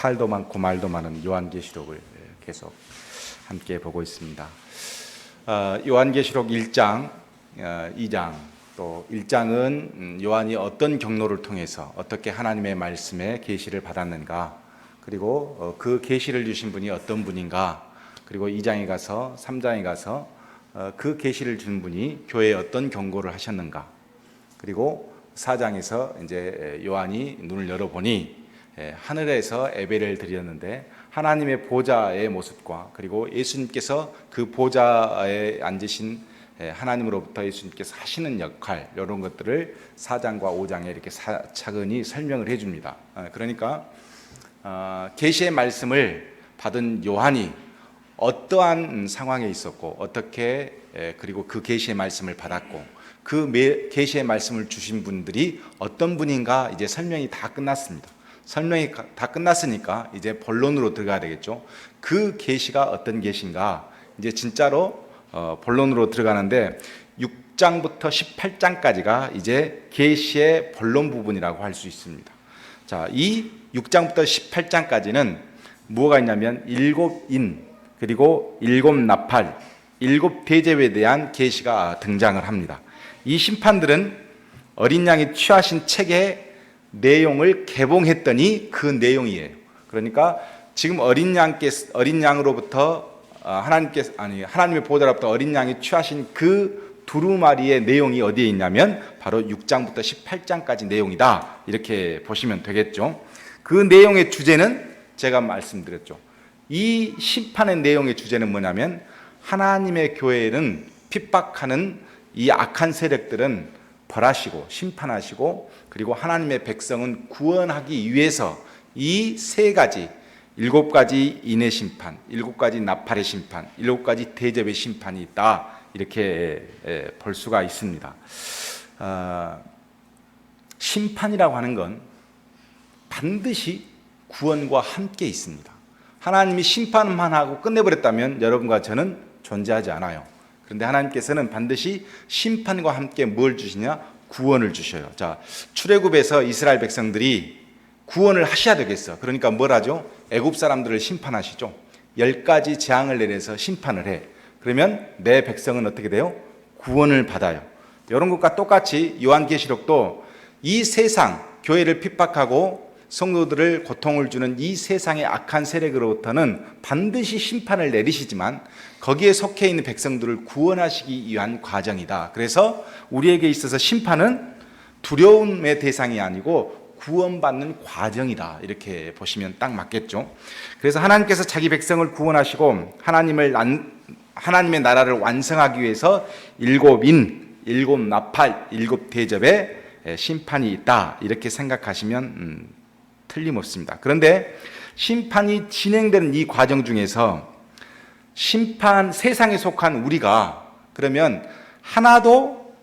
탈도 많고 말도 많은 요한계시록을 계속 함께 보고 있습니다. 요한계시록 1장, 2장, 또 1장은 요한이 어떤 경로를 통해서 어떻게 하나님의 말씀에 계시를 받았는가, 그리고 그 계시를 주신 분이 어떤 분인가, 그리고 2장에 가서 3장에 가서 그 계시를 준 분이 교회에 어떤 경고를 하셨는가, 그리고 4장에서 이제 요한이 눈을 열어보니 하늘에서 예배를 드렸는데 하나님의 보좌의 모습과, 그리고 예수님께서 그 보좌에 앉으신 하나님으로부터 예수님께서 하시는 역할, 이런 것들을 4장과 5장에 이렇게 차근히 설명을 해줍니다. 그러니까 계시의 말씀을 받은 요한이 어떠한 상황에 있었고, 어떻게 그리고 그 계시의 말씀을 받았고, 그 계시의 말씀을 주신 분들이 어떤 분인가, 이제 설명이 다 끝났습니다. 설명이 다 끝났으니까 이제 본론으로 들어가야 되겠죠. 그 계시가 어떤 계시인가, 이제 진짜로 본론으로 들어가는데 6장부터 18장까지가 이제 계시의 본론 부분이라고 할 수 있습니다. 자, 이 6장부터 18장까지는 뭐가 있냐면 7인, 그리고 7나팔, 7대접에 대한 계시가 등장을 합니다. 이 심판들은 어린 양이 취하신 책의 내용을 개봉했더니 그 내용이에요. 그러니까 지금 어린 양으로부터 하나님의 보좌로부터 어린 양이 취하신 그 두루마리의 내용이 어디에 있냐면 바로 6장부터 18장까지 내용이다, 이렇게 보시면 되겠죠. 그 내용의 주제는 제가 말씀드렸죠. 이 심판의 내용의 주제는 뭐냐면 하나님의 교회는 핍박하는 이 악한 세력들은 벌하시고 심판하시고, 그리고 하나님의 백성은 구원하기 위해서 이 세 가지, 7가지 인의 심판, 7가지 나팔의 심판, 7가지 대접의 심판이 있다, 이렇게 볼 수가 있습니다. 심판이라고 하는 건 반드시 구원과 함께 있습니다. 하나님이 심판만 하고 끝내버렸다면 여러분과 저는 존재하지 않아요. 그런데 하나님께서는 반드시 심판과 함께 뭘 주시냐? 구원을 주셔요. 자, 출애굽에서 이스라엘 백성들이 구원을 하셔야 되겠어. 그러니까 뭘 하죠? 애굽 사람들을 심판하시죠. 10가지 재앙을 내려서 심판을 해. 그러면 내 백성은 어떻게 돼요? 구원을 받아요. 이런 것과 똑같이 요한계시록도 이 세상, 교회를 핍박하고 성도들을 고통을 주는 이 세상의 악한 세력으로부터는 반드시 심판을 내리시지만 거기에 속해 있는 백성들을 구원하시기 위한 과정이다. 그래서 우리에게 있어서 심판은 두려움의 대상이 아니고 구원받는 과정이다, 이렇게 보시면 딱 맞겠죠. 그래서 하나님께서 자기 백성을 구원하시고 하나님의 나라를 완성하기 위해서 7인, 7나팔, 7대접의 심판이 있다, 이렇게 생각하시면 틀림없습니다. 그런데 심판이 진행되는 이 과정 중에서 세상에 속한 우리가 그러면 하나도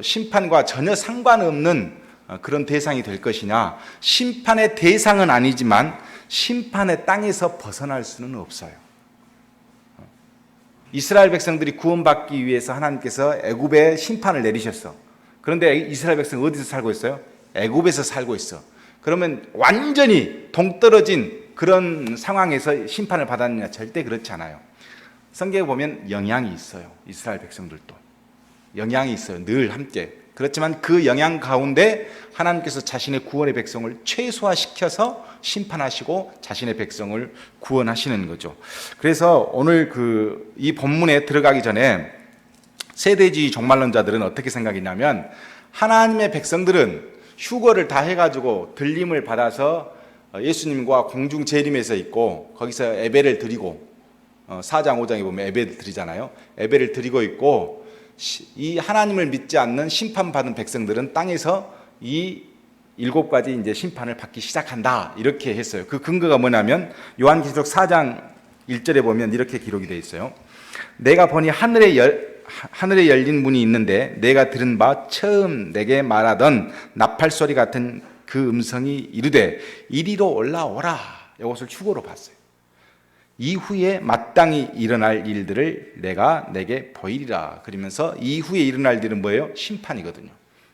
심판과 전혀 상관없는 그런 대상이 될 것이냐? 심판의 대상은 아니지만 심판의 땅에서 벗어날 수는 없어요. 이스라엘 백성들이 구원받기 위해서 하나님께서 애굽에 심판을 내리셨어. 그런데 이스라엘 백성 어디서 살고 있어요? 애굽에서 살고 있어. 그러면 완전히 동떨어진 그런 상황에서 심판을 받았느냐? 절대 그렇지 않아요. 성경에 보면 영향이 있어요. 이스라엘 백성들도 영향이 있어요. 늘 함께. 그렇지만 그 영향 가운데 하나님께서 자신의 구원의 백성을 최소화시켜서 심판하시고 자신의 백성을 구원하시는 거죠. 그래서 오늘 이 본문에 들어가기 전에 세대주의 종말론자들은 어떻게 생각했냐면 하나님의 백성들은 휴거를 다 해가지고 들림을 받아서 예수님과 공중 재림에서 있고 거기서 예배를 드리고 4장 5장에 보면 예배를 드리잖아요. 예배를 드리고 있고 이 하나님을 믿지 않는 심판받은 백성들은 땅에서 이 7가지 이제 심판을 받기 시작한다, 이렇게 했어요. 그 근거가 뭐냐면 요한계시록 4장 1절에 보면 이렇게 기록이 되어 있어요. 내가 보니 하늘에 열린 문이 있는데 내가 들은 바 처음 내게 말하던 나팔 소리 같은 그 음성이 이르되 이리로 올라오라. 이것을 휴거로 봤어요. 이후에 마땅히 일어날 일들을 내가 내게 보이리라. 그러면서 이후에 일어날 일은 뭐예요? 심판이거든요.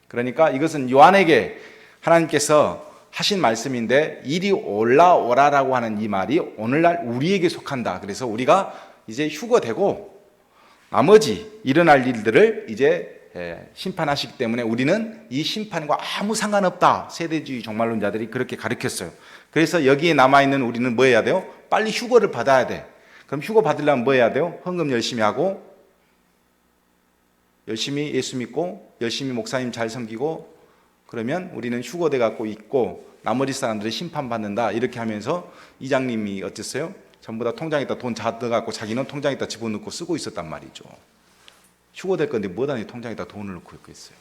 그러니까 이것은 요한에게 하나님께서 하신 말씀인데 이리 올라오라라고 하는 이 말이 오늘날 우리에게 속한다. 그래서 우리가 이제 휴거되고 나머지 일어날 일들을 이제 심판하시기 때문에 우리는 이 심판과 아무 상관없다. 세대주의 종말론자들이 그렇게 가르쳤어요. 그래서 여기에 남아있는 우리는 뭐 해야 돼요? 빨리 휴거를 받아야 돼. 그럼 휴거 받으려면 뭐 해야 돼요? 헌금 열심히 하고 열심히 예수 믿고 열심히 목사님 잘 섬기고 그러면 우리는 휴거돼 갖고 있고 나머지 사람들은 심판받는다. 이렇게 하면서 이장님이 어땠어요? 전부 다 통장에다 돈 잡아갖고 자기는 통장에다 집어넣고 쓰고 있었단 말이죠. 휴거될 건데 뭐다니 통장에다 돈을 넣고 있겠어요.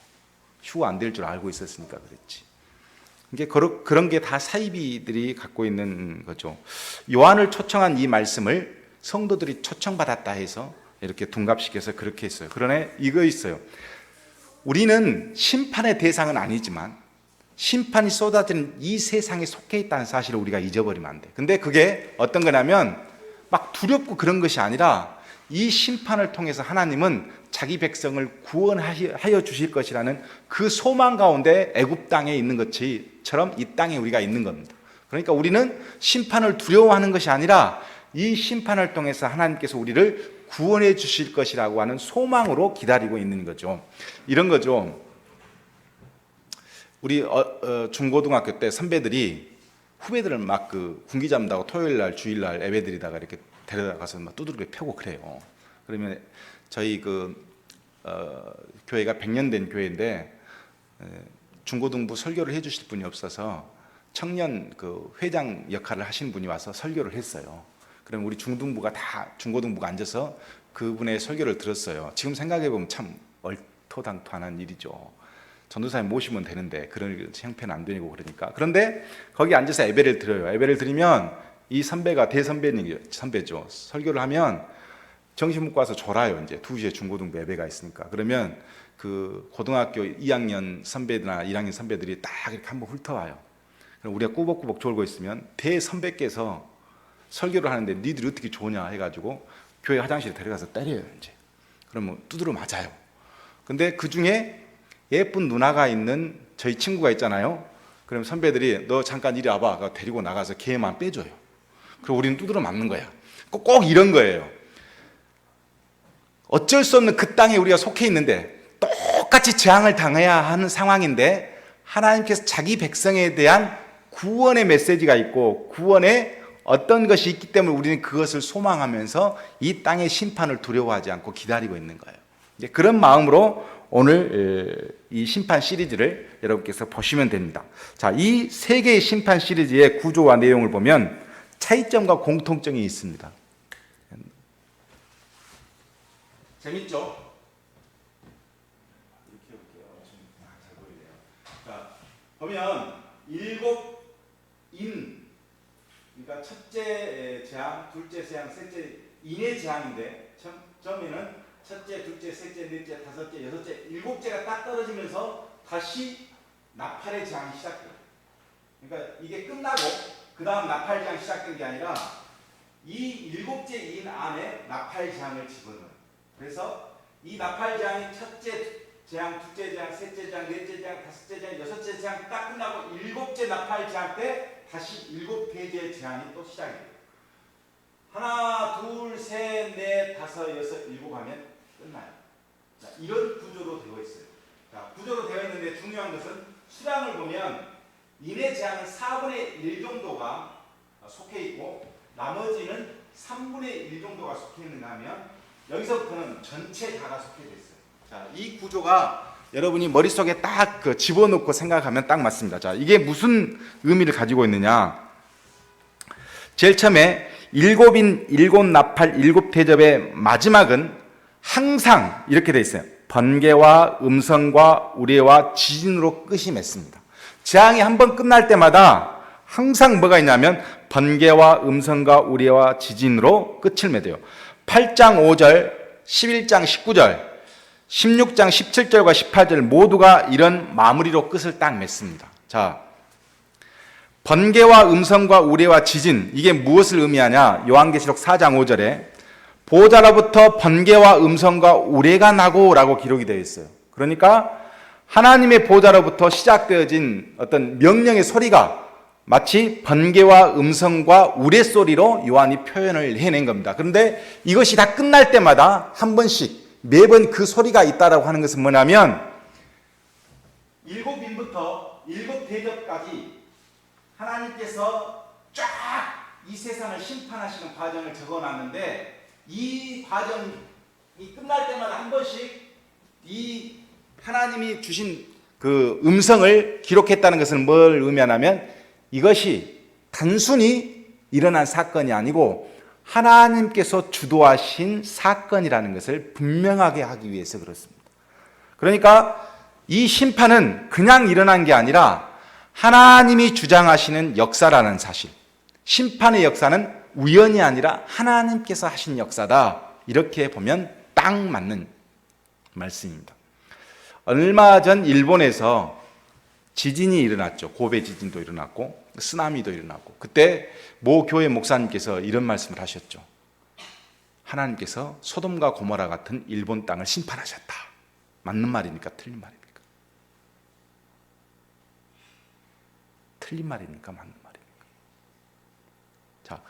휴거 안 될 줄 알고 있었으니까 그랬지. 이게 그런 게 다 사이비들이 갖고 있는 거죠. 요한을 초청한 이 말씀을 성도들이 초청받았다 해서 이렇게 둔갑시켜서 그렇게 했어요. 그러나 이거 있어요. 우리는 심판의 대상은 아니지만 심판이 쏟아지는 이 세상에 속해 있다는 사실을 우리가 잊어버리면 안 돼. 근데 그게 어떤 거냐면 막 두렵고 그런 것이 아니라 이 심판을 통해서 하나님은 자기 백성을 구원하여 주실 것이라는 그 소망 가운데 애굽 땅에 있는 것처럼 이 땅에 우리가 있는 겁니다. 그러니까 우리는 심판을 두려워하는 것이 아니라 이 심판을 통해서 하나님께서 우리를 구원해 주실 것이라고 하는 소망으로 기다리고 있는 거죠. 이런 거죠. 우리 중고등학교 때 선배들이 후배들을 막 그 군기 잡는다고 토요일 날 주일 날 예배드리다가 이렇게 데려가서 막 두드러기 펴고 그래요. 그러면 저희 교회가 100년 된 교회인데 중고등부 설교를 해 주실 분이 없어서 청년 그 회장 역할을 하신 분이 와서 설교를 했어요. 그럼 우리 중등부가 다 중고등부가 앉아서 그분의 설교를 들었어요. 지금 생각해 보면 참 얼토당토하는 일이죠. 전도사님 모시면 되는데 그런 형편은 안 되고 그러니까. 그런데 거기 앉아서 예배를 드려요. 예배를 드리면 이 선배가 선배죠. 설교를 하면 정신 못 가서 졸아요. 이제 2시에 중고등부 예배가 있으니까. 그러면 그 고등학교 2학년 선배들이나 1학년 선배들이 딱 이렇게 한번 훑어와요. 그럼 우리가 꾸벅꾸벅 졸고 있으면 대선배께서 설교를 하는데 니들이 어떻게 조냐 해가지고 교회 화장실에 데려가서 때려요. 이제 그러면 두드러 맞아요. 근데 그 중에 예쁜 누나가 있는 저희 친구가 있잖아요. 그럼 선배들이 너 잠깐 이리 와봐. 데리고 나가서 걔만 빼줘요. 그리고 우리는 두드러 맞는 거야. 꼭 이런 거예요. 어쩔 수 없는 그 땅에 우리가 속해 있는데 똑같이 재앙을 당해야 하는 상황인데 하나님께서 자기 백성에 대한 구원의 메시지가 있고 구원의 어떤 것이 있기 때문에 우리는 그것을 소망하면서 이 땅의 심판을 두려워하지 않고 기다리고 있는 거예요. 이제 그런 마음으로 오늘 이 심판 시리즈를 여러분께서 보시면 됩니다. 자, 이 세 개의 심판 시리즈의 구조와 내용을 보면 차이점과 공통점이 있습니다. 재밌죠? 이렇게 해볼게요. 잘 보이네요. 자, 보면 7인, 그러니까 첫째 재앙, 둘째 재앙, 셋째 인의 재앙인데 처음에는 첫째, 둘째, 셋째, 넷째, 다섯째, 여섯째, 7째가 딱 떨어지면서 다시 나팔의 재앙이 시작돼요. 그러니까 이게 끝나고 그 다음 나팔 재앙이 시작된 게 아니라 이 7째 인 안에 나팔 재앙을 집어넣어요. 그래서 이 나팔 재앙이 첫째 재앙, 둘째 재앙, 셋째 재앙, 넷째 재앙, 다섯째 재앙, 여섯째 재앙 딱 끝나고 7째 나팔 재앙 때 다시 7개의 재앙이 또 시작이 돼요. 하나, 둘, 셋, 넷, 다섯, 여섯, 일곱 하면 끝나요. 자, 이런 구조로 되어 있어요. 자, 구조로 되어 있는데 중요한 것은 수량을 보면 인의 재앙은 4분의 1 정도가 속해 있고 나머지는 3분의 1 정도가 속해 있는가 하면 여기서부터는 전체 다가 속해 있어요. 자, 이 구조가 여러분이 머릿속에 딱 집어넣고 생각하면 딱 맞습니다. 자, 이게 무슨 의미를 가지고 있느냐? 제일 처음에 7인 7나팔 7대접의 마지막은 항상 이렇게 돼 있어요. 번개와 음성과 우레와 지진으로 끝이 맺습니다. 재앙이 한번 끝날 때마다 항상 뭐가 있냐면 번개와 음성과 우레와 지진으로 끝을 맺어요. 8장 5절, 11장 19절, 16장 17절과 18절 모두가 이런 마무리로 끝을 딱 맺습니다. 자, 번개와 음성과 우레와 지진, 이게 무엇을 의미하냐? 요한계시록 4장 5절에 보호자로부터 번개와 음성과 우레가 나고 라고 기록이 되어 있어요. 그러니까 하나님의 보호자로부터 시작되어진 어떤 명령의 소리가 마치 번개와 음성과 우레소리로 요한이 표현을 해낸 겁니다. 그런데 이것이 다 끝날 때마다 한 번씩 매번 그 소리가 있다라고 하는 것은 뭐냐면 7인부터 7대접까지 하나님께서 쫙 이 세상을 심판하시는 과정을 적어놨는데 이 과정이 끝날 때마다 한 번씩 이 하나님이 주신 그 음성을 기록했다는 것은 뭘 의미하냐면 이것이 단순히 일어난 사건이 아니고 하나님께서 주도하신 사건이라는 것을 분명하게 하기 위해서 그렇습니다. 그러니까 이 심판은 그냥 일어난 게 아니라 하나님이 주장하시는 역사라는 사실, 심판의 역사는 우연이 아니라 하나님께서 하신 역사다, 이렇게 보면 딱 맞는 말씀입니다. 얼마 전 일본에서 지진이 일어났죠. 고베 지진도 일어났고 쓰나미도 일어났고, 그때 모 교회 목사님께서 이런 말씀을 하셨죠. 하나님께서 소돔과 고모라 같은 일본 땅을 심판하셨다. 맞는 말입니까? 틀린 말입니까? 틀린 말입니까? 맞는 말입니까? 자,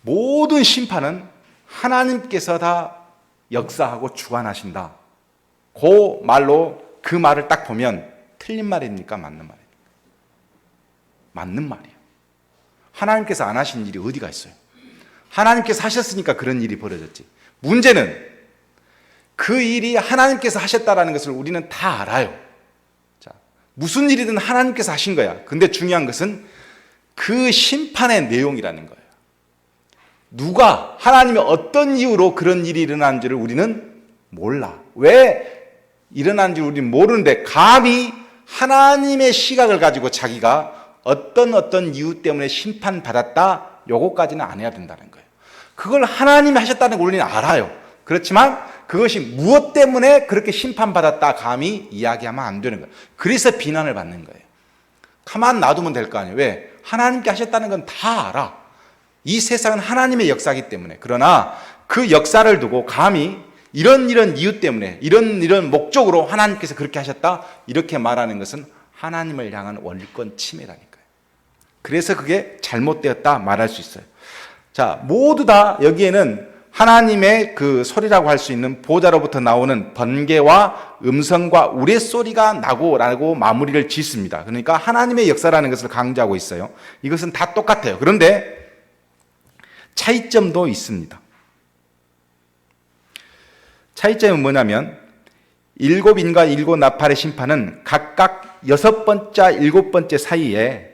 모든 심판은 하나님께서 다 역사하고 주관하신다. 그 말로 그 말을 딱 보면 틀린 말입니까? 맞는 말입니까? 맞는 말이에요. 하나님께서 안 하신 일이 어디가 있어요? 하나님께서 하셨으니까 그런 일이 벌어졌지. 문제는 그 일이 하나님께서 하셨다라는 것을 우리는 다 알아요. 자, 무슨 일이든 하나님께서 하신 거야. 근데 중요한 것은 그 심판의 내용이라는 거예요. 누가, 하나님이 어떤 이유로 그런 일이 일어난지를 우리는 몰라. 왜 일어난지 우리는 모르는데 감히 하나님의 시각을 가지고 자기가 어떤 이유 때문에 심판받았다, 요거까지는 안 해야 된다는 거예요. 그걸 하나님이 하셨다는 걸 우리는 알아요. 그렇지만 그것이 무엇 때문에 그렇게 심판받았다 감히 이야기하면 안 되는 거예요. 그래서 비난을 받는 거예요. 가만 놔두면 될 거 아니에요. 왜? 하나님께 하셨다는 건 다 알아. 이 세상은 하나님의 역사이기 때문에. 그러나 그 역사를 두고 감히 이런 이유 때문에 이런 목적으로 하나님께서 그렇게 하셨다, 이렇게 말하는 것은 하나님을 향한 원리권 침해라니까요. 그래서 그게 잘못되었다 말할 수 있어요. 자, 모두 다 여기에는 하나님의 그 소리라고 할 수 있는 보좌로부터 나오는 번개와 음성과 우레소리가 나고라고 마무리를 짓습니다. 그러니까 하나님의 역사라는 것을 강조하고 있어요. 이것은 다 똑같아요. 그런데 차이점도 있습니다. 차이점은 뭐냐면 7인과 7 나팔의 심판은 각각 6번째, 7번째 사이에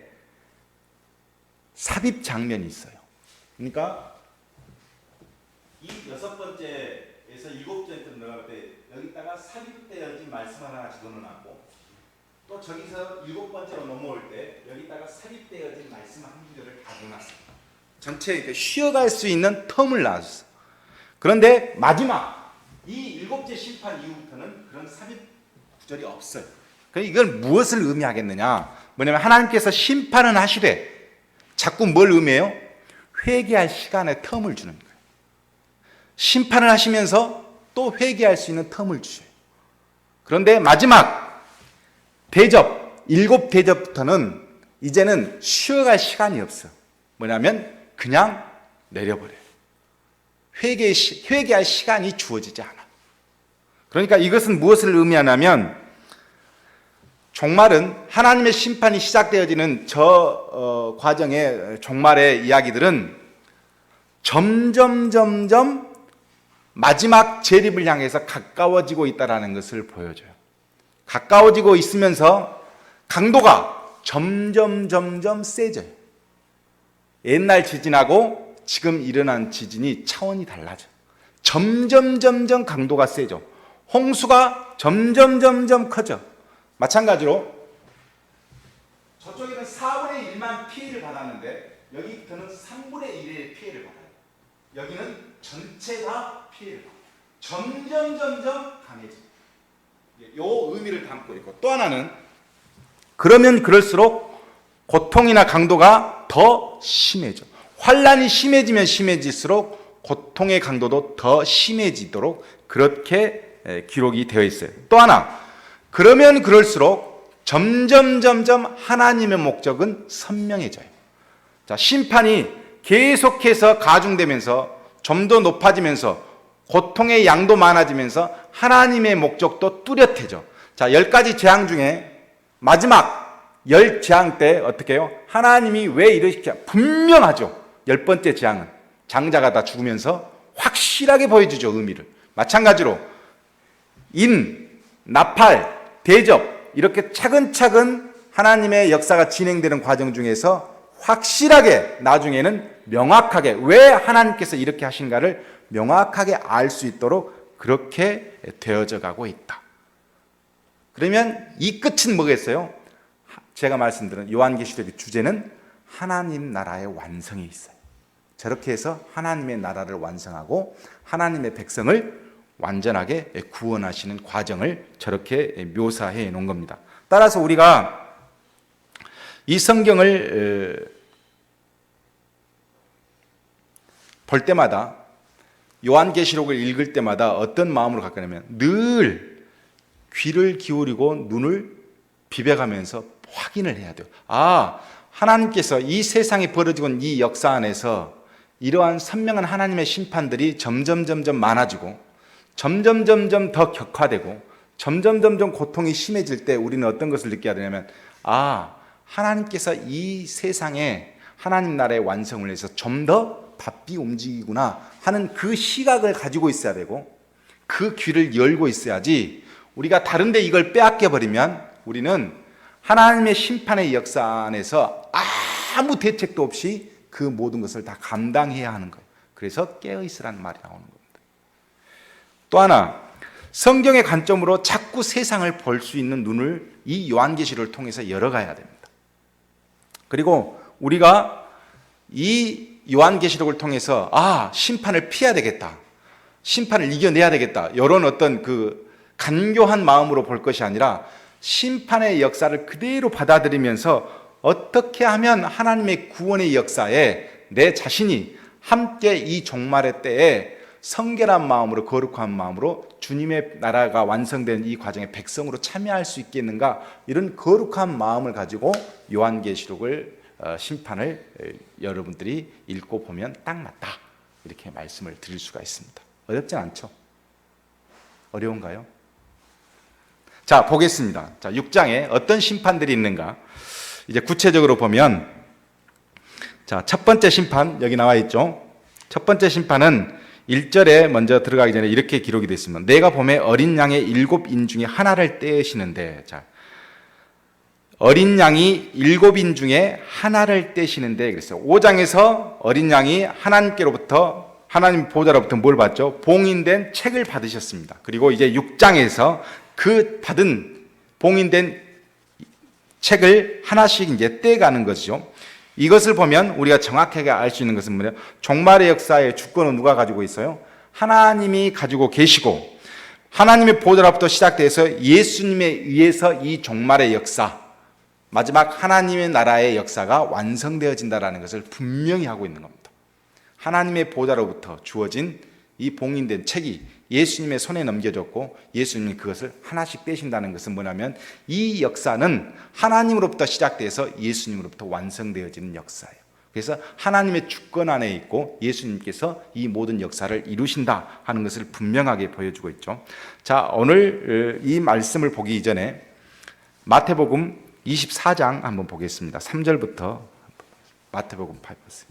삽입 장면이 있어요. 그러니까 이 6번째에서 7번째 들어갈 때 여기다가 삽입되어진 말씀 하나 집어넣고, 또 저기서 7번째로 넘어올 때 여기다가 삽입되어진 말씀 한 구절을 다 넣어놨어요. 전체 쉬어갈 수 있는 텀을 놔줬어요. 그런데 마지막 이 7째 심판 이후부터는 그런 삽입 구절이 없어요. 그러니까 이걸 무엇을 의미하겠느냐? 뭐냐면 하나님께서 심판은 하시되 자꾸 뭘 의미해요? 회개할 시간의 텀을 주는 거예요. 심판을 하시면서 또 회개할 수 있는 텀을 주셔요. 그런데 마지막 대접, 7대접부터는 이제는 쉬어갈 시간이 없어요. 뭐냐면 그냥 내려버려요. 회개할 시간이 주어지지 않아. 그러니까 이것은 무엇을 의미하냐면 종말은, 하나님의 심판이 시작되어지는 저 과정의 종말의 이야기들은 점점 마지막 재림을 향해서 가까워지고 있다는 것을 보여줘요. 가까워지고 있으면서 강도가 점점 세져요. 옛날 지진하고 지금 일어난 지진이 차원이 달라져. 점점 강도가 세져. 홍수가 점점 커져. 마찬가지로 저쪽에는 4분의 1만 피해를 받았는데 여기부터는 3분의 1의 피해를 받아요. 여기는 전체가 피해를 받아요. 점점 강해져. 이 의미를 담고 있고, 또 하나는 그러면 그럴수록 고통이나 강도가 더 심해져. 환란이 심해지면 심해질수록 고통의 강도도 더 심해지도록 그렇게 기록이 되어 있어요. 또 하나, 그러면 그럴수록 점점 하나님의 목적은 선명해져요. 자, 심판이 계속해서 가중되면서 좀 더 높아지면서 고통의 양도 많아지면서 하나님의 목적도 뚜렷해져. 자, 10가지 재앙 중에 마지막 10재앙 때 어떻게 해요? 하나님이 왜 이러실까? 분명하죠. 10번째 재앙은 장자가 다 죽으면서 확실하게 보여주죠, 의미를. 마찬가지로 나팔, 대접 이렇게 차근차근 하나님의 역사가 진행되는 과정 중에서 확실하게 나중에는 명확하게 왜 하나님께서 이렇게 하신가를 명확하게 알 수 있도록 그렇게 되어져 가고 있다. 그러면 이 끝은 뭐겠어요? 제가 말씀드린 요한계시록의 주제는 하나님 나라의 완성에 있어요. 저렇게 해서 하나님의 나라를 완성하고 하나님의 백성을 완전하게 구원하시는 과정을 저렇게 묘사해 놓은 겁니다. 따라서 우리가 이 성경을 볼 때마다 요한계시록을 읽을 때마다 어떤 마음으로 가까냐면 늘 귀를 기울이고 눈을 비벼가면서 확인을 해야 돼요. 아, 하나님께서 이 세상에 벌어지고 있는 이 역사 안에서 이러한 선명한 하나님의 심판들이 점점 많아지고 점점 더 격화되고 점점 고통이 심해질 때 우리는 어떤 것을 느껴야 되냐면 아, 하나님께서 이 세상에 하나님 나라의 완성을 위해서 좀 더 바삐 움직이구나 하는 그 시각을 가지고 있어야 되고 그 귀를 열고 있어야지 우리가 다른데 이걸 빼앗겨 버리면 우리는 하나님의 심판의 역사 안에서 아무 대책도 없이 그 모든 것을 다 감당해야 하는 거예요. 그래서 깨어있으라는 말이 나오는 겁니다. 또 하나, 성경의 관점으로 자꾸 세상을 볼 수 있는 눈을 이 요한계시를 통해서 열어가야 됩니다. 그리고 우리가 이 요한계시록을 통해서 아, 심판을 피해야 되겠다, 심판을 이겨내야 되겠다, 이런 어떤 그 간교한 마음으로 볼 것이 아니라 심판의 역사를 그대로 받아들이면서 어떻게 하면 하나님의 구원의 역사에 내 자신이 함께 이 종말의 때에 성결한 마음으로, 거룩한 마음으로 주님의 나라가 완성되는 이 과정에 백성으로 참여할 수 있겠는가, 이런 거룩한 마음을 가지고 요한계시록을 심판을 여러분들이 읽고 보면 딱 맞다, 이렇게 말씀을 드릴 수가 있습니다. 어렵진 않죠? 어려운가요? 자, 보겠습니다. 자, 6장에 어떤 심판들이 있는가 이제 구체적으로 보면, 자, 첫 번째 심판 여기 나와 있죠. 첫 번째 심판은 1절에 먼저 들어가기 전에 이렇게 기록이 되어 있습니다. 내가 봄에 어린 양의 7인 중에 하나를 떼시는데, 자, 어린 양이 7인 중에 하나를 떼시는데 그랬어요. 5장에서 어린 양이 하나님께로부터, 하나님 보호자로부터 뭘 받죠? 봉인된 책을 받으셨습니다. 그리고 이제 6장에서 그 받은 봉인된 책을 하나씩 이제 떼가는 것이죠. 이것을 보면 우리가 정확하게 알 수 있는 것은 뭐냐? 종말의 역사의 주권은 누가 가지고 있어요? 하나님이 가지고 계시고, 하나님의 보호자로부터 시작돼서 예수님에 의해서 이 종말의 역사, 마지막 하나님의 나라의 역사가 완성되어진다라는 것을 분명히 하고 있는 겁니다. 하나님의 보호자로부터 주어진 이 봉인된 책이 예수님의 손에 넘겨졌고 예수님이 그것을 하나씩 떼신다는 것은 뭐냐면 이 역사는 하나님으로부터 시작돼서 예수님으로부터 완성되어지는 역사예요. 그래서 하나님의 주권 안에 있고 예수님께서 이 모든 역사를 이루신다 하는 것을 분명하게 보여주고 있죠. 자, 오늘 이 말씀을 보기 이전에 마태복음 24장 한번 보겠습니다. 3절부터 마태복음 8절.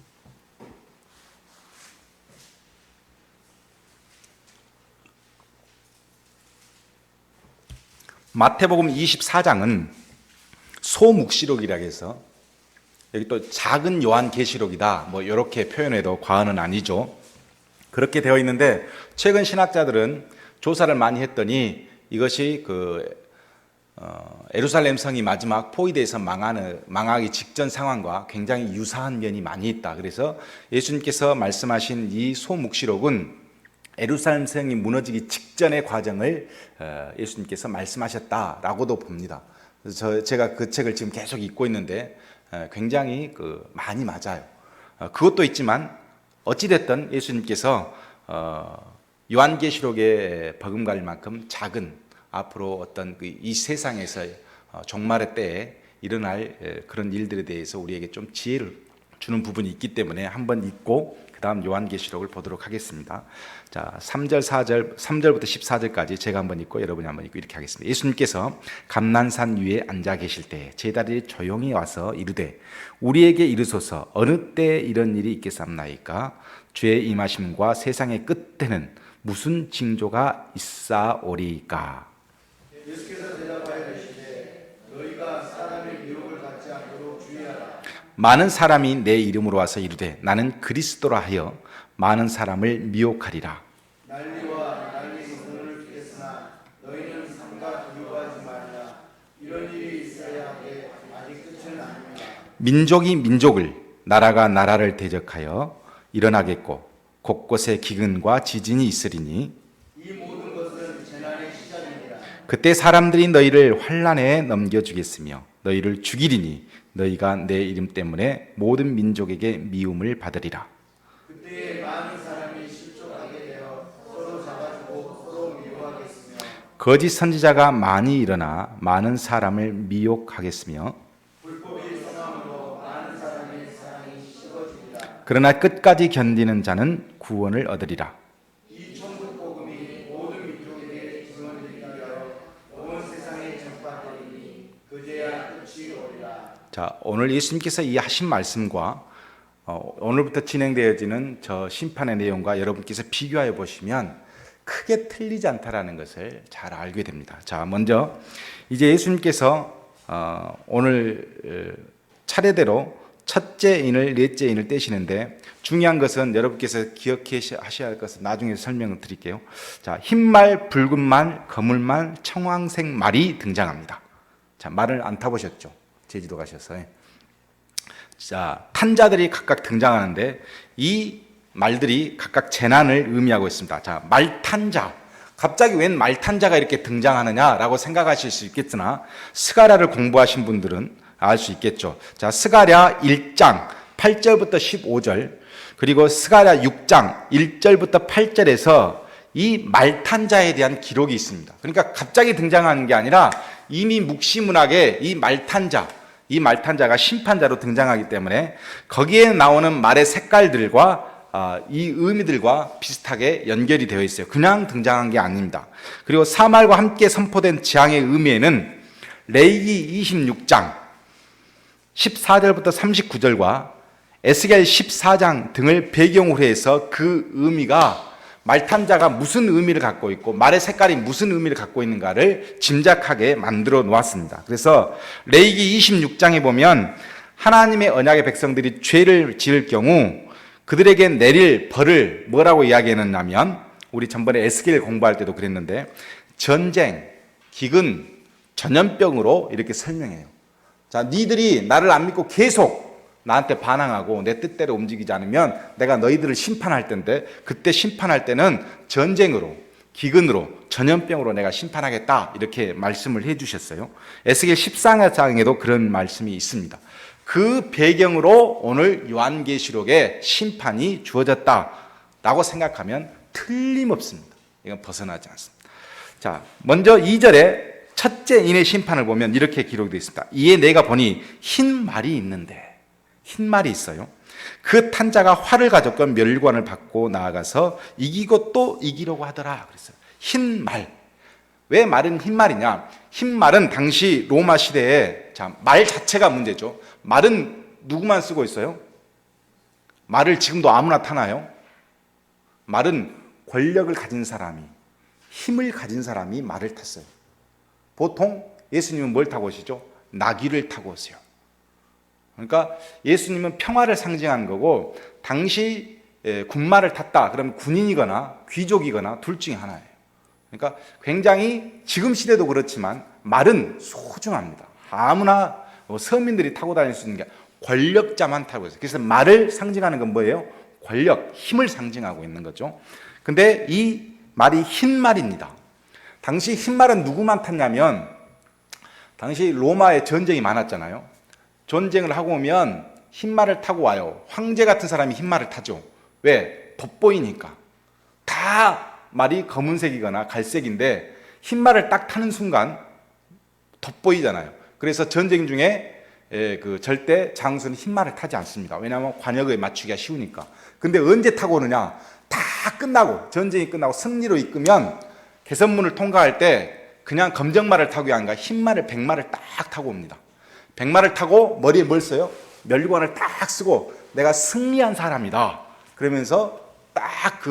마태복음 24장은 소묵시록이라고 해서 여기 또 작은 요한계시록이다, 뭐 이렇게 표현해도 과언은 아니죠. 그렇게 되어 있는데 최근 신학자들은 조사를 많이 했더니 이것이 예루살렘 성이 마지막 포위돼서 망하기 직전 상황과 굉장히 유사한 면이 많이 있다. 그래서 예수님께서 말씀하신 이 소묵시록은 예루살렘 성이 무너지기 직전의 과정을 예수님께서 말씀하셨다라고도 봅니다. 그래서 제가 그 책을 지금 계속 읽고 있는데 굉장히 많이 맞아요. 그것도 있지만 어찌됐든 예수님께서 요한계시록에 버금갈 만큼 작은, 앞으로 어떤 이 세상에서 종말의 때에 일어날 그런 일들에 대해서 우리에게 좀 지혜를 주는 부분이 있기 때문에 한번 읽고 그 다음 요한계시록을 보도록 하겠습니다. 자, 3절, 4절, 3절부터 14절까지 제가 한번 읽고 여러분이 한번 읽고 이렇게 하겠습니다. 예수님께서 감난산 위에 앉아 계실 때 제자들이 조용히 와서 이르되 우리에게 이르소서 어느 때 이런 일이 있겠사옵나이까 주의 임하심과 세상의 끝에는 무슨 징조가 있사오리이까. 예수께서 대답하여 이르시되 너희가 사람의 미혹을 받지 않도록 주의하라. 많은 사람이 내 이름으로 와서 이르되 나는 그리스도라 하여 많은 사람을 미혹하리라. 난리와 난리 소문을 듣겠으나 너희는 삼가 두려워하지 말라. 이런 일이 있어야 하되 아직 끝은 아닙니다. 민족이 민족을 나라가 나라를 대적하여 일어나겠고 곳곳에 기근과 지진이 있으리니 이 모든 것은 재난의 시작입니다. 그때 사람들이 너희를 환난에 넘겨주겠으며 너희를 죽이리니 너희가 내 이름 때문에 모든 민족에게 미움을 받으리라. 그때에 많은 사람이 실족하게 되어 서로 잡아주고 서로 미워하겠으며 거짓 선지자가 많이 일어나 많은 사람을 미혹하겠으며 불법이 성함으로 많은 사람의 사랑이 식어지리라. 그러나 끝까지 견디는 자는 구원을 얻으리라. 이 천국 복음이 모든 민족에게 증언되기 위하여 온 세상에 전파되리니 그제야 끝이 오리라. 자, 오늘 예수님께서 이 하신 말씀과 오늘부터 진행되어지는 저 심판의 내용과 여러분께서 비교하여 보시면 크게 틀리지 않다라는 것을 잘 알게 됩니다. 자, 먼저 이제 예수님께서 오늘 차례대로 첫째 인을 넷째 인을 떼시는데 중요한 것은 여러분께서 기억하셔야 할 것은 나중에 설명을 드릴게요. 자, 흰말, 붉은 말, 거물말, 청황색 말이 등장합니다. 자, 말을 안 타보셨죠? 제주도 가셔서. 자, 탄자들이 각각 등장하는데 이 말들이 각각 재난을 의미하고 있습니다. 자, 말탄자. 갑자기 웬 말탄자가 이렇게 등장하느냐라고 생각하실 수 있겠으나 스가랴를 공부하신 분들은 알 수 있겠죠. 자, 스가랴 1장 8절부터 15절 그리고 스가랴 6장 1절부터 8절에서 이 말탄자에 대한 기록이 있습니다. 그러니까 갑자기 등장하는 게 아니라 이미 묵시문학에 이 말탄자가 심판자로 등장하기 때문에 거기에 나오는 말의 색깔들과 이 의미들과 비슷하게 연결이 되어 있어요. 그냥 등장한 게 아닙니다. 그리고 사말과 함께 선포된 재앙의 의미에는 레위기 26장 14절부터 39절과 에스겔 14장 등을 배경으로 해서 그 의미가 말탄자가 무슨 의미를 갖고 있고 말의 색깔이 무슨 의미를 갖고 있는가를 짐작하게 만들어 놓았습니다. 그래서 레위기 26장에 보면 하나님의 언약의 백성들이 죄를 지을 경우 그들에게 내릴 벌을 뭐라고 이야기했냐면 우리 전번에 에스겔 공부할 때도 그랬는데 전쟁, 기근, 전염병으로 이렇게 설명해요. 자, 니들이 나를 안 믿고 계속 나한테 반항하고 내 뜻대로 움직이지 않으면 내가 너희들을 심판할 텐데 그때 심판할 때는 전쟁으로, 기근으로, 전염병으로 내가 심판하겠다 이렇게 말씀을 해주셨어요. 에스겔 14장에도 그런 말씀이 있습니다. 그 배경으로 오늘 요한계시록에 심판이 주어졌다라고 생각하면 틀림없습니다. 이건 벗어나지 않습니다. 자, 먼저 2절에 첫째 인의 심판을 보면 이렇게 기록되어 있습니다. 이에 내가 보니 흰 말이 있는데 흰 말이 있어요. 그 탄자가 활을 가졌고 멸관을 받고 나아가서 이기고 또 이기려고 하더라 그랬어요. 흰 말. 왜 말은 흰 말이냐? 흰 말은 당시 로마 시대에 말 자체가 문제죠. 말은 누구만 쓰고 있어요? 말을 지금도 아무나 타나요? 말은 권력을 가진 사람이, 힘을 가진 사람이 말을 탔어요. 보통 예수님은 뭘 타고 오시죠? 나귀를 타고 오세요. 그러니까 예수님은 평화를 상징하는 거고 당시 군말을 탔다 그러면 군인이거나 귀족이거나 둘 중에 하나예요. 그러니까 굉장히 지금 시대도 그렇지만 말은 소중합니다. 아무나 서민들이 타고 다닐 수 있는 게 권력자만 타고 있어요. 그래서 말을 상징하는 건 뭐예요? 권력, 힘을 상징하고 있는 거죠. 근데 이 말이 흰 말입니다. 당시 흰 말은 누구만 탔냐면 당시 로마에 전쟁이 많았잖아요. 전쟁을 하고 오면 흰 말을 타고 와요. 황제 같은 사람이 흰 말을 타죠. 왜? 돋보이니까. 다 말이 검은색이거나 갈색인데 흰 말을 딱 타는 순간 돋보이잖아요. 그래서 전쟁 중에 그 절대 장수는 흰말을 타지 않습니다. 왜냐하면 관역에 맞추기가 쉬우니까. 근데 언제 타고 오느냐? 다 끝나고, 전쟁이 끝나고 승리로 이끄면 개선문을 통과할 때 그냥 검정말을 타고 아니라 흰말을, 백말을 딱 타고 옵니다. 백말을 타고 머리에 뭘 써요? 면류관을 딱 쓰고 내가 승리한 사람이다 그러면서 딱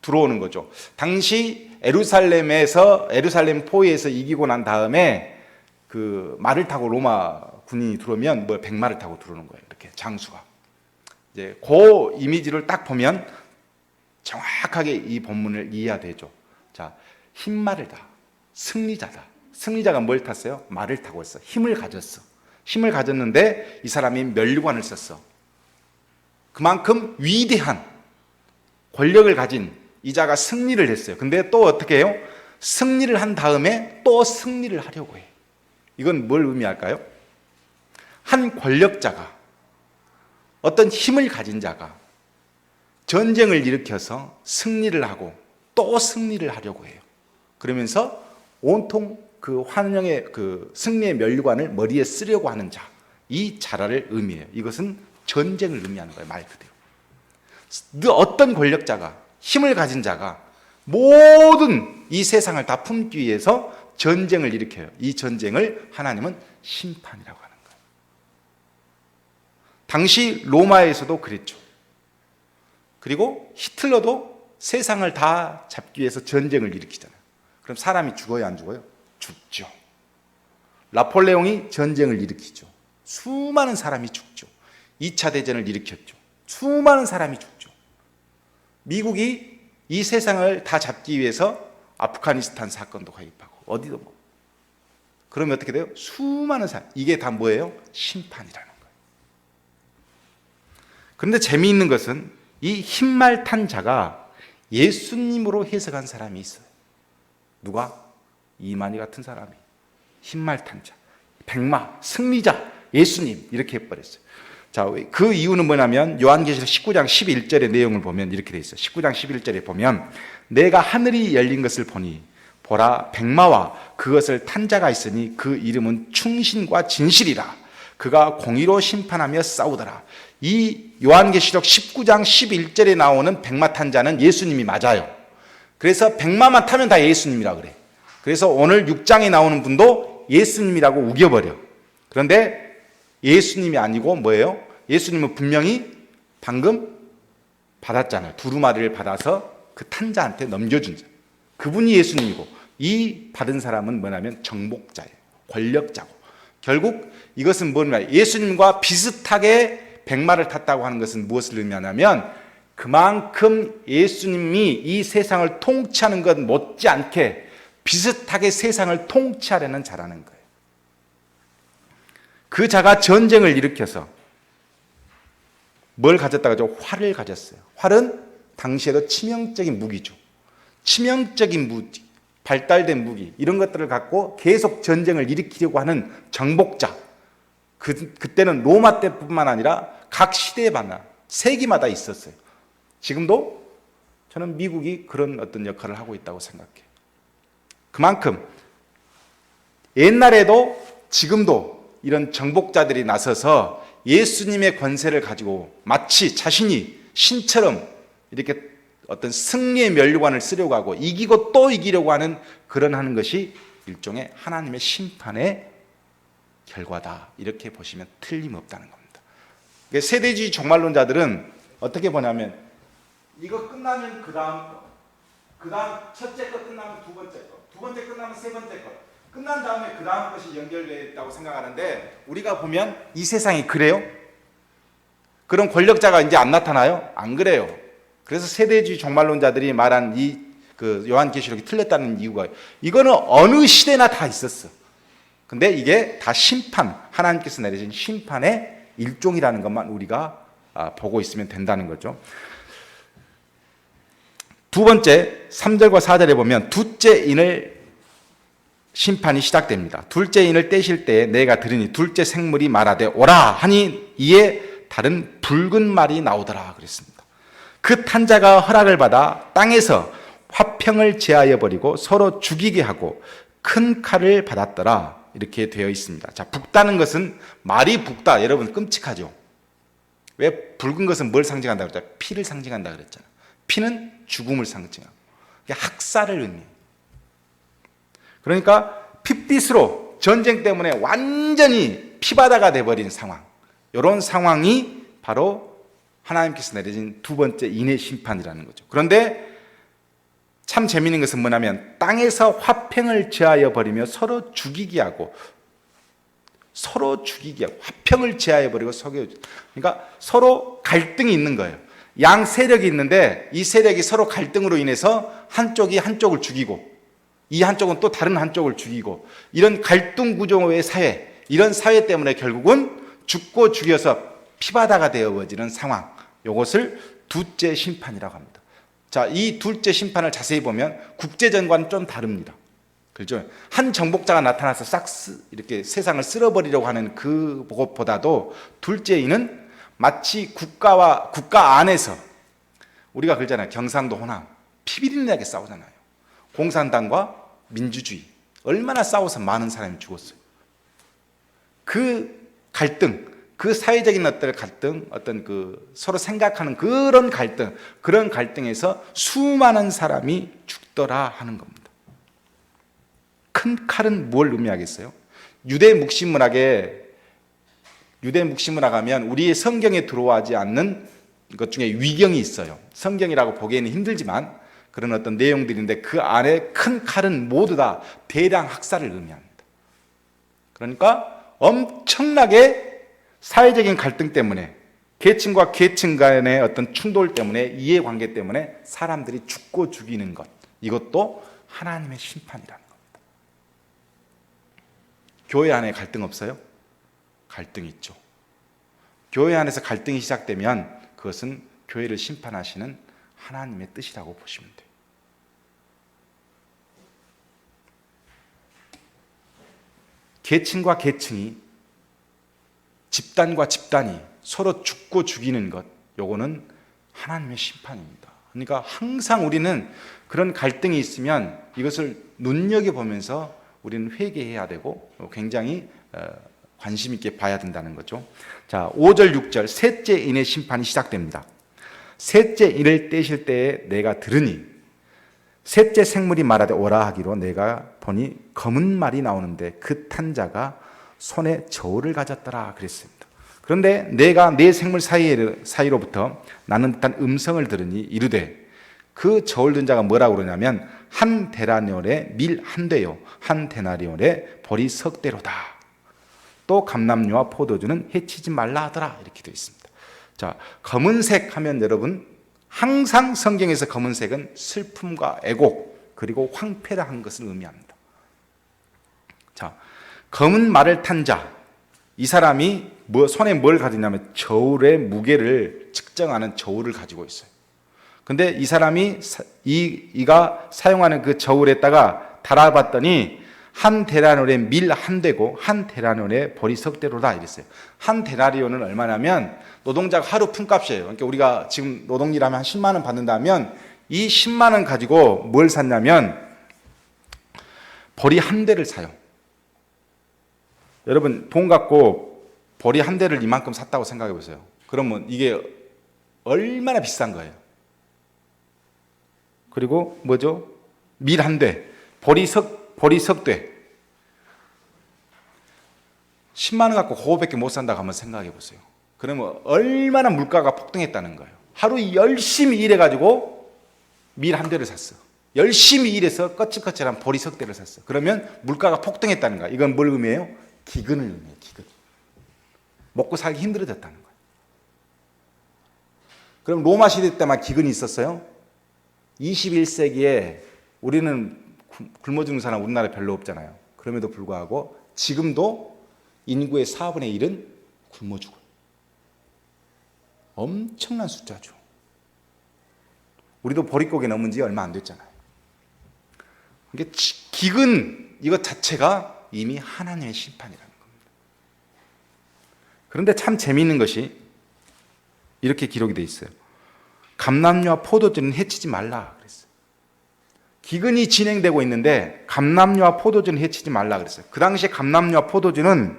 들어오는 거죠. 당시 에루살렘 포위에서 이기고 난 다음에 그 말을 타고 로마 군인이 들어오면 뭐 백마를 타고 들어오는 거예요. 이렇게 장수가. 이제 그 이미지를 딱 보면 정확하게 이 본문을 이해해야 되죠. 자, 흰말을 다 승리자다. 승리자가 뭘 탔어요? 말을 타고 있어. 힘을 가졌어. 힘을 가졌는데 이 사람이 면류관을 썼어. 그만큼 위대한 권력을 가진 이 자가 승리를 했어요. 근데 또 어떻게 해요? 승리를 한 다음에 또 승리를 하려고 해. 이건 뭘 의미할까요? 한 권력자가, 어떤 힘을 가진 자가 전쟁을 일으켜서 승리를 하고 또 승리를 하려고 해요. 그러면서 온통 그 환영의 그 승리의 면류관을 머리에 쓰려고 하는 자, 이 자라를 의미해요. 이것은 전쟁을 의미하는 거예요. 말 그대로. 어떤 권력자가, 힘을 가진 자가 모든 이 세상을 다 품기 위해서 전쟁을 일으켜요. 이 전쟁을 하나님은 심판이라고 하는 거예요. 당시 로마에서도 그랬죠. 그리고 히틀러도 세상을 다 잡기 위해서 전쟁을 일으키잖아요. 그럼 사람이 죽어요, 안 죽어요? 죽죠. 나폴레옹이 전쟁을 일으키죠. 수많은 사람이 죽죠. 2차 대전을 일으켰죠. 수많은 사람이 죽죠. 미국이 이 세상을 다 잡기 위해서 아프가니스탄 사건도 가입하고 어디도 뭐. 그러면 어떻게 돼요? 수많은 사람. 이게 다 뭐예요? 심판이라는 거예요. 그런데 재미있는 것은 이 흰말 탄 자가 예수님으로 해석한 사람이 있어요. 누가? 이만희 같은 사람이. 흰말 탄 자, 백마, 승리자, 예수님 이렇게 해버렸어요. 자, 그 이유는 뭐냐면 요한계시록 19장 11절의 내용을 보면 이렇게 돼 있어요. 19장 11절에 보면 내가 하늘이 열린 것을 보니 보라 백마와 그것을 탄 자가 있으니 그 이름은 충신과 진실이라. 그가 공의로 심판하며 싸우더라. 이 요한계시록 19장 11절에 나오는 백마 탄 자는 예수님이 맞아요. 그래서 백마만 타면 다 예수님이라 그래. 그래서 오늘 6장에 나오는 분도 예수님이라고 우겨버려. 그런데 예수님이 아니고 뭐예요? 예수님은 분명히 방금 받았잖아요. 두루마리를 받아서 그 탄 자한테 넘겨준 자. 그분이 예수님이고 이 받은 사람은 뭐냐면 정복자예요. 권력자고. 결국 이것은 뭐냐? 예수님과 비슷하게 백마를 탔다고 하는 것은 무엇을 의미하냐면 그만큼 예수님이 이 세상을 통치하는 것 못지않게 비슷하게 세상을 통치하려는 자라는 거예요. 그 자가 전쟁을 일으켜서 뭘 가졌다고 하죠? 활을 가졌어요. 활은 당시에도 치명적인 무기죠. 치명적인 무기, 발달된 무기 이런 것들을 갖고 계속 전쟁을 일으키려고 하는 정복자. 그때는 로마 때뿐만 아니라 각 시대마다 세기마다 있었어요. 지금도 저는 미국이 그런 어떤 역할을 하고 있다고 생각해요. 그만큼 옛날에도 지금도 이런 정복자들이 나서서 예수님의 권세를 가지고 마치 자신이 신처럼 이렇게 어떤 승리의 면류관을 쓰려고 하고 이기고 또 이기려고 하는 그런 하는 것이 일종의 하나님의 심판의 결과다. 이렇게 보시면 틀림없다는 겁니다. 세대주의 종말론자들은 어떻게 보냐면 이거 끝나면 그 다음 첫째 거 끝나면 두 번째 거, 두 번째 끝나면 세 번째 거, 끝난 다음에 그 다음 것이 연결되어 있다고 생각하는데 우리가 보면 이 세상이 그래요? 그런 권력자가 이제 안 나타나요? 안 그래요. 그래서 세대주의 종말론자들이 말한 그 요한계시록이 틀렸다는 이유가 이거는 어느 시대나 다 있었어. 근데 이게 다 심판, 하나님께서 내리신 심판의 일종이라는 것만 우리가 보고 있으면 된다는 거죠. 두 번째 3절과 4절에 보면 둘째 인을 심판이 시작됩니다. 둘째 인을 떼실 때에 내가 들으니 둘째 생물이 말하되 오라 하니 이에 다른 붉은 말이 나오더라 그랬습니다. 그 탄자가 허락을 받아 땅에서 화평을 제하여 버리고 서로 죽이게 하고 큰 칼을 받았더라. 이렇게 되어 있습니다. 자, 붓다는 것은 말이 붓다. 여러분 끔찍하죠. 왜 붉은 것은 뭘 상징한다고 그랬죠? 피를 상징한다 그랬잖아요. 피는 죽음을 상징하고 학살을 의미해요. 그러니까 핏빛으로 전쟁 때문에 완전히 피바다가 돼버린 상황, 이런 상황이 바로 하나님께서 내려진 두 번째 인의 심판이라는 거죠. 그런데 참 재미있는 것은 뭐냐면 땅에서 화평을 제하여 버리며 서로 죽이게 하고 화평을 제하여 버리고 그러니까 서로 갈등이 있는 거예요. 양 세력이 있는데 이 세력이 서로 갈등으로 인해서 한쪽이 한쪽을 죽이고 이 한쪽은 또 다른 한쪽을 죽이고, 이런 갈등 구조의 사회, 이런 사회 때문에 결국은 죽고 죽여서 피바다가 되어버리는 상황, 이것을 둘째 심판이라고 합니다. 자, 이 둘째 심판을 자세히 보면 국제전과는 좀 다릅니다. 그렇죠? 한 정복자가 나타나서 이렇게 세상을 쓸어버리려고 하는 그것보다도 둘째 인은 마치 국가 안에서 우리가 그러잖아요. 경상도 호남 피비린내하게 싸우잖아요. 공산당과 민주주의 얼마나 싸워서 많은 사람이 죽었어요. 그 갈등, 그 사회적인 어떤 갈등, 어떤 그 서로 생각하는 그런 갈등에서 수많은 사람이 죽더라 하는 겁니다. 큰 칼은 뭘 의미하겠어요? 유대 묵시문학하면 우리의 성경에 들어오지 않는 것 중에 위경이 있어요. 성경이라고 보기에는 힘들지만 그런 어떤 내용들인데 그 안에 큰 칼은 모두 다 대량 학살을 의미합니다. 그러니까 엄청나게 사회적인 갈등 때문에, 계층과 계층 간의 어떤 충돌 때문에, 이해관계 때문에 사람들이 죽고 죽이는 것, 이것도 하나님의 심판이라는 겁니다. 교회 안에 갈등 없어요? 갈등이 있죠. 교회 안에서 갈등이 시작되면 그것은 교회를 심판하시는 하나님의 뜻이라고 보시면 돼요. 계층과 계층이, 집단과 집단이 서로 죽고 죽이는 것, 요거는 하나님의 심판입니다. 그러니까 항상 우리는 그런 갈등이 있으면 이것을 눈여겨보면서 우리는 회개해야 되고 굉장히 관심 있게 봐야 된다는 거죠. 자, 5절 6절 셋째 인의 심판이 시작됩니다. 셋째 인을 떼실 때에 내가 들으니 셋째 생물이 말하되 오라 하기로 내가 보니 검은 말이 나오는데 그 탄 자가 손에 저울을 가졌더라 그랬습니다. 그런데 내가 네 생물 사이로부터 나는 듯한 음성을 들으니 이르되, 그 저울 든 자가 뭐라고 그러냐면 한 데나리온에 밀 한 대요 한 데나리온에 벌이 석 대로다. 또 감람류와 포도주는 해치지 말라 하더라. 이렇게 되어 있습니다. 자, 검은색 하면 여러분 항상 성경에서 검은색은 슬픔과 애곡 그리고 황폐한 것을 의미합니다. 자, 검은 말을 탄 자, 이 사람이 손에 뭘 가지냐면 저울의 무게를 측정하는 저울을 가지고 있어요. 근데 이 사람이 이가 사용하는 그 저울에다가 달아봤더니 한 데나리온에 밀 한 대고 한 데나리온에 벌이 석 대로다 이랬어요. 한 데나리온은 얼마냐면 노동자가 하루 품값이에요. 그러니까 우리가 지금 노동일하면 한 10만 원 받는다면 이 10만 원 가지고 뭘 샀냐면 벌이 한 대를 사요. 여러분 돈 갖고 벌이 한 대를 이만큼 샀다고 생각해 보세요. 그러면 이게 얼마나 비싼 거예요. 그리고 뭐죠? 밀 한 대, 벌이 석 대. 10만 원 갖고 그거밖에 못 산다고 한번 생각해 보세요. 그러면 얼마나 물가가 폭등했다는 거예요. 하루 열심히 일해가지고 밀 한 대를 샀어. 열심히 일해서 거칠거칠한 벌이 석 대를 샀어. 그러면 물가가 폭등했다는 거야. 이건 뭘 의미해요? 기근을 의미해요. 기근. 먹고 살기 힘들어졌다는 거예요. 그럼 로마 시대 때만 기근이 있었어요? 21세기에 우리는 굶어 죽는 사람 우리나라에 별로 없잖아요. 그럼에도 불구하고 지금도 인구의 4분의 1은 굶어 죽어요. 엄청난 숫자죠. 우리도 보릿고개 넘은 지 얼마 안 됐잖아요. 이게 기근 이것 자체가 이미 하나님의 심판이라는 겁니다. 그런데 참 재미있는 것이 이렇게 기록이 되어 있어요. 감람류와 포도주는 해치지 말라 그랬어요. 기근이 진행되고 있는데 감람류와 포도주는 해치지 말라 그랬어요. 그 당시에 감람류와 포도주는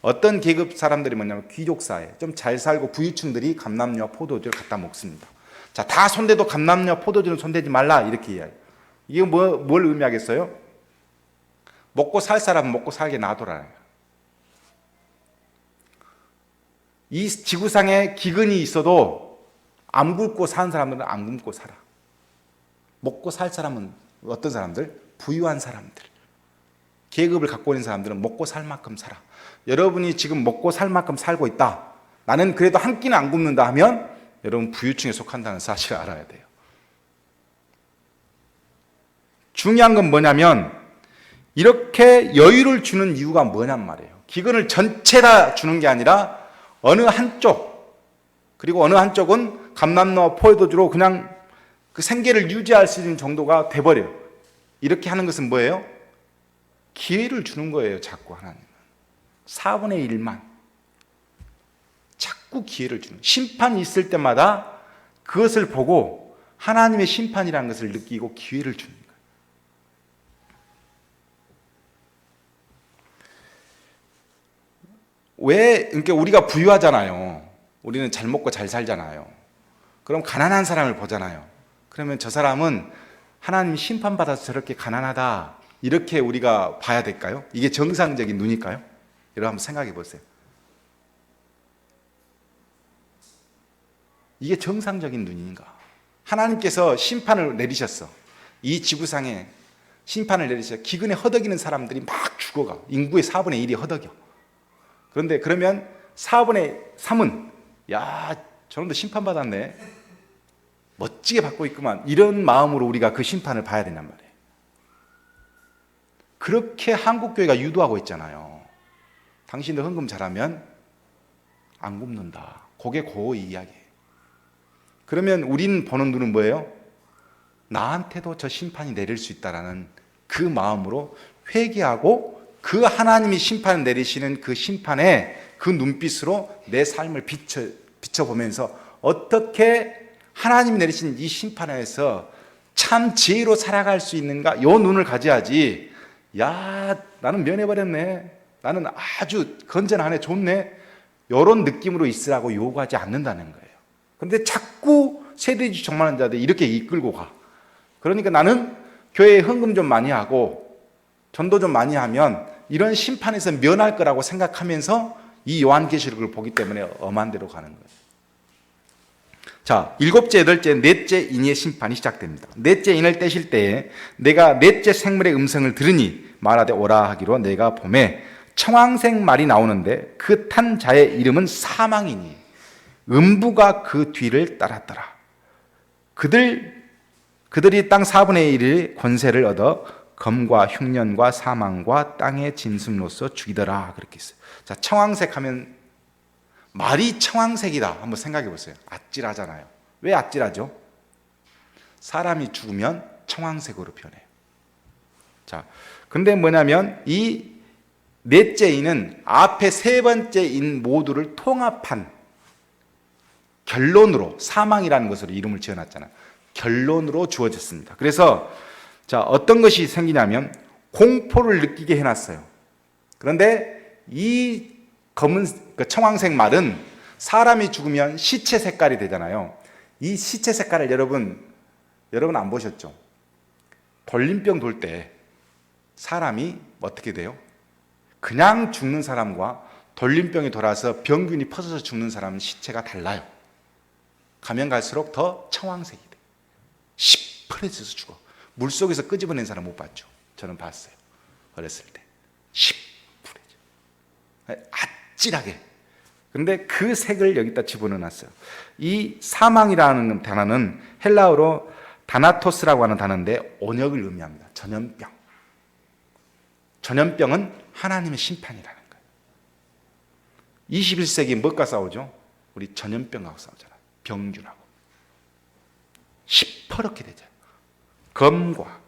어떤 계급 사람들이 뭐냐면 귀족 사회, 좀 잘 살고 부유층들이 감람류와 포도주를 갖다 먹습니다. 자, 다 손대도 감람류와 포도주는 손대지 말라 이렇게 이야기해요. 이게 뭘 의미하겠어요? 먹고 살 사람은 먹고 살게 놔둬라. 이 지구상에 기근이 있어도 안 굶고 사는 사람들은 안 굶고 살아. 먹고 살 사람은 어떤 사람들? 부유한 사람들. 계급을 갖고 있는 사람들은 먹고 살 만큼 살아. 여러분이 지금 먹고 살 만큼 살고 있다. 나는 그래도 한 끼는 안 굶는다 하면 여러분 부유층에 속한다는 사실을 알아야 돼요. 중요한 건 뭐냐면 이렇게 여유를 주는 이유가 뭐냔 말이에요. 기근을 전체 다 주는 게 아니라 어느 한쪽, 그리고 어느 한쪽은 감람류와 포도주로 그냥 그 생계를 유지할 수 있는 정도가 돼버려요. 이렇게 하는 것은 뭐예요? 기회를 주는 거예요. 자꾸 하나님은 4분의 1만 자꾸 기회를 주는, 심판이 있을 때마다 그것을 보고 하나님의 심판이라는 것을 느끼고 기회를 주는 거예요. 왜? 그러니까 우리가 부유하잖아요. 우리는 잘 먹고 잘 살잖아요. 그럼 가난한 사람을 보잖아요. 그러면 저 사람은 하나님이 심판받아서 저렇게 가난하다 이렇게 우리가 봐야 될까요? 이게 정상적인 눈일까요? 여러분 한번 생각해 보세요. 이게 정상적인 눈인가? 하나님께서 심판을 내리셨어. 이 지구상에 심판을 내리셔. 기근에 허덕이는 사람들이 막 죽어가. 인구의 4분의 1이 허덕여. 그런데 그러면 4분의 3은 야, 저놈도 심판받았네. 멋지게 받고 있구만. 이런 마음으로 우리가 그 심판을 봐야 된단 말이에요. 그렇게 한국교회가 유도하고 있잖아요. 당신들 헌금 잘하면 안 굶는다. 그게 고의 이야기예요. 그러면 우린 보는 눈은 뭐예요? 나한테도 저 심판이 내릴 수 있다라는 그 마음으로 회개하고 그 하나님이 심판을 내리시는 그 심판에 그 눈빛으로 내 삶을 비춰보면서 어떻게 하나님이 내리신 이 심판에서 참 지혜로 살아갈 수 있는가? 요 눈을 가져야지. 야, 나는 면해버렸네. 나는 아주 건전하네, 좋네. 요런 느낌으로 있으라고 요구하지 않는다는 거예요. 그런데 자꾸 세대주의 종말한 자들 이렇게 이끌고 가. 그러니까 나는 교회에 헌금 좀 많이 하고 전도 좀 많이 하면 이런 심판에서 면할 거라고 생각하면서 이 요한계시록을 보기 때문에 엄한 데로 가는 거예요. 자, 일곱째, 여덟째, 넷째 인의 심판이 시작됩니다. 넷째 인을 떼실 때에 내가 넷째 생물의 음성을 들으니 말하되 오라 하기로 내가 봄에 청황색 말이 나오는데 그 탄 자의 이름은 사망이니 음부가 그 뒤를 따랐더라. 그들이 땅 4분의 1의 권세를 얻어 검과 흉년과 사망과 땅의 짐승로서 죽이더라. 그렇게 했어요. 자, 청황색 하면 말이 청황색이다. 한번 생각해 보세요. 아찔하잖아요. 왜 아찔하죠? 사람이 죽으면 청황색으로 변해요. 자, 근데 뭐냐면 이 넷째 인은 앞에 세 번째 인 모두를 통합한 결론으로 사망이라는 것으로 이름을 지어놨잖아요. 결론으로 주어졌습니다. 그래서 자, 어떤 것이 생기냐면 공포를 느끼게 해놨어요. 그런데 이 청황색 말은 사람이 죽으면 시체 색깔이 되잖아요. 이 시체 색깔을 여러분 안 보셨죠? 돌림병 돌 때 사람이 어떻게 돼요? 그냥 죽는 사람과 돌림병이 돌아서 병균이 퍼져서 죽는 사람은 시체가 달라요. 가면 갈수록 더 청황색이 돼. 시퍼래져서 죽어. 물속에서 끄집어낸 사람 못 봤죠? 저는 봤어요. 어렸을 때. 시퍼래져. 아찔하게. 그런데 그 색을 여기다 집어넣어놨어요. 이 사망이라는 단어는 헬라어로 다나토스라고 하는 단어인데 온역을 의미합니다. 전염병. 전염병은 하나님의 심판이라는 거예요. 21세기 뭐가 싸우죠? 우리 전염병하고 싸우잖아요. 병균하고. 시퍼렇게 되죠. 검과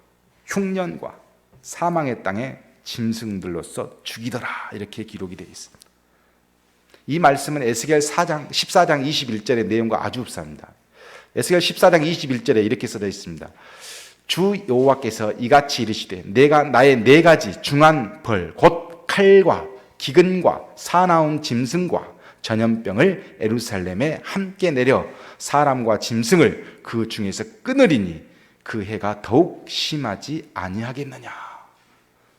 흉년과 사망의 땅에 짐승들로서 죽이더라. 이렇게 기록이 되어 있습니다. 이 말씀은 에스겔 14장 21절의 내용과 아주 흡사합니다. 에스겔 14장 21절에 이렇게 써져 있습니다. 주 여호와께서 이같이 이르시되 내가 나의 네 가지 중한 벌 곧 칼과 기근과 사나운 짐승과 전염병을 에루살렘에 함께 내려 사람과 짐승을 그 중에서 끊으리니 그 해가 더욱 심하지 아니하겠느냐.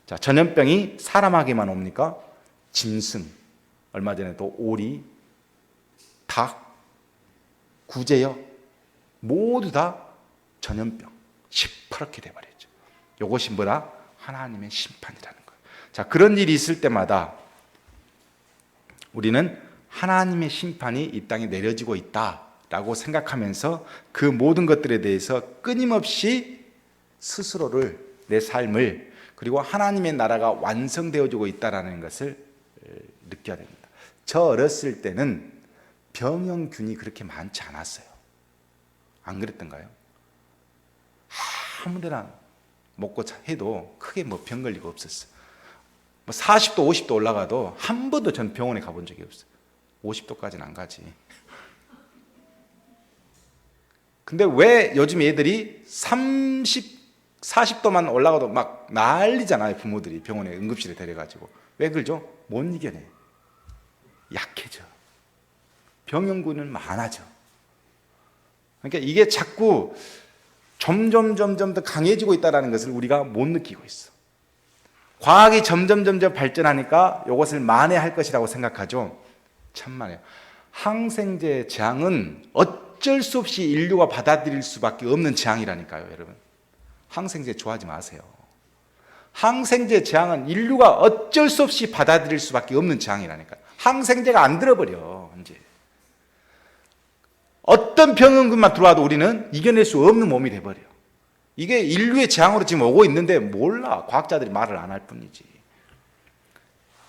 자, 전염병이 사람에게만 옵니까? 짐승, 얼마 전에 또 오리, 닭, 구제역 모두 다 전염병 시퍼렇게 돼버렸죠. 이것이 뭐라? 하나님의 심판이라는 거예요. 자, 그런 일이 있을 때마다 우리는 하나님의 심판이 이 땅에 내려지고 있다라고 생각하면서 그 모든 것들에 대해서 끊임없이 스스로를, 내 삶을, 그리고 하나님의 나라가 완성되어지고 있다는 것을 느껴야 됩니다. 저 어렸을 때는 병영균이 그렇게 많지 않았어요. 안 그랬던가요? 아무데나 먹고 해도 크게 뭐 병 걸리고 없었어요. 뭐 40도, 50도 올라가도 한 번도 전 병원에 가본 적이 없어요. 50도까지는 안 가지. 근데 왜 요즘 애들이 40도만 올라가도 막 난리잖아요. 부모들이 병원에 응급실에 데려가지고. 왜 그러죠? 못 이겨내. 약해져. 병영군은 많아져. 그러니까 이게 자꾸 점점 더 강해지고 있다는 것을 우리가 못 느끼고 있어. 과학이 점점 발전하니까 이것을 만회할 것이라고 생각하죠. 참만해요. 항생제 재앙은 어쩔 수 없이 인류가 받아들일 수밖에 없는 재앙이라니까요, 여러분. 항생제 좋아하지 마세요. 항생제 재앙은 인류가 어쩔 수 없이 받아들일 수밖에 없는 재앙이라니까요. 항생제가 안 들어버려, 이제. 어떤 병원균만 들어와도 우리는 이겨낼 수 없는 몸이 돼버려. 이게 인류의 재앙으로 지금 오고 있는데 몰라. 과학자들이 말을 안 할 뿐이지.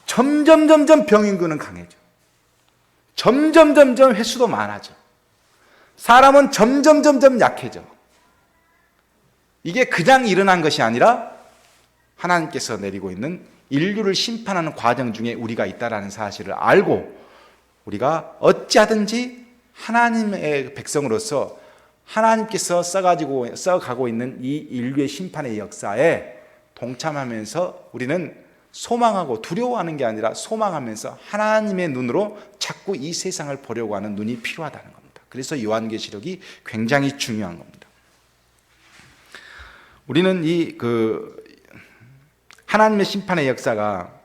점점 병원균은 강해져. 점점 횟수도 많아져. 사람은 점점 약해져. 이게 그냥 일어난 것이 아니라 하나님께서 내리고 있는 인류를 심판하는 과정 중에 우리가 있다는 사실을 알고 우리가 어찌하든지 하나님의 백성으로서 하나님께서 써가고 있는 이 인류의 심판의 역사에 동참하면서 우리는 소망하고 두려워하는 게 아니라 소망하면서 하나님의 눈으로 자꾸 이 세상을 보려고 하는 눈이 필요하다는 겁니다. 그래서 요한계시록이 굉장히 중요한 겁니다. 우리는 하나님의 심판의 역사가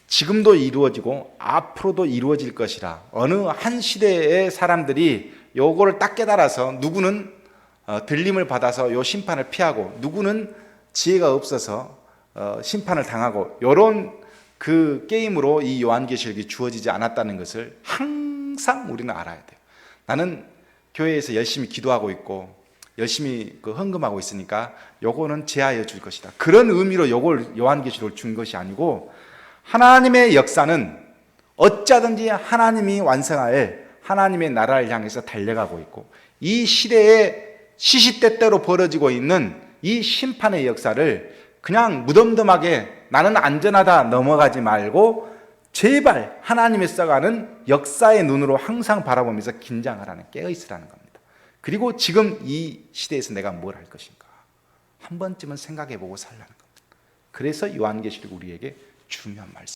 지금도 이루어지고 앞으로도 이루어질 것이라, 어느 한 시대의 사람들이 요거를 딱 깨달아서 누구는 들림을 받아서 요 심판을 피하고 누구는 지혜가 없어서 심판을 당하고, 이런 그 게임으로 이 요한계시록이 주어지지 않았다는 것을 항상 우리는 알아야 돼요. 나는 교회에서 열심히 기도하고 있고 열심히 헌금하고 있으니까 요거는 제하여 줄 것이다, 그런 의미로 요걸 요한계시록을 준 것이 아니고, 하나님의 역사는 어쩌든지 하나님이 완성할 하나님의 나라를 향해서 달려가고 있고, 이 시대에 시시때때로 벌어지고 있는 이 심판의 역사를 그냥 무덤덤하게 나는 안전하다 넘어가지 말고 제발 하나님의 써가는 역사의 눈으로 항상 바라보면서 긴장하라는, 깨어있으라는 겁니다. 그리고 지금 이 시대에서 내가 뭘 할 것인가 한 번쯤은 생각해보고 살라는 겁니다. 그래서 요한계시록 우리에게 중요한 말씀.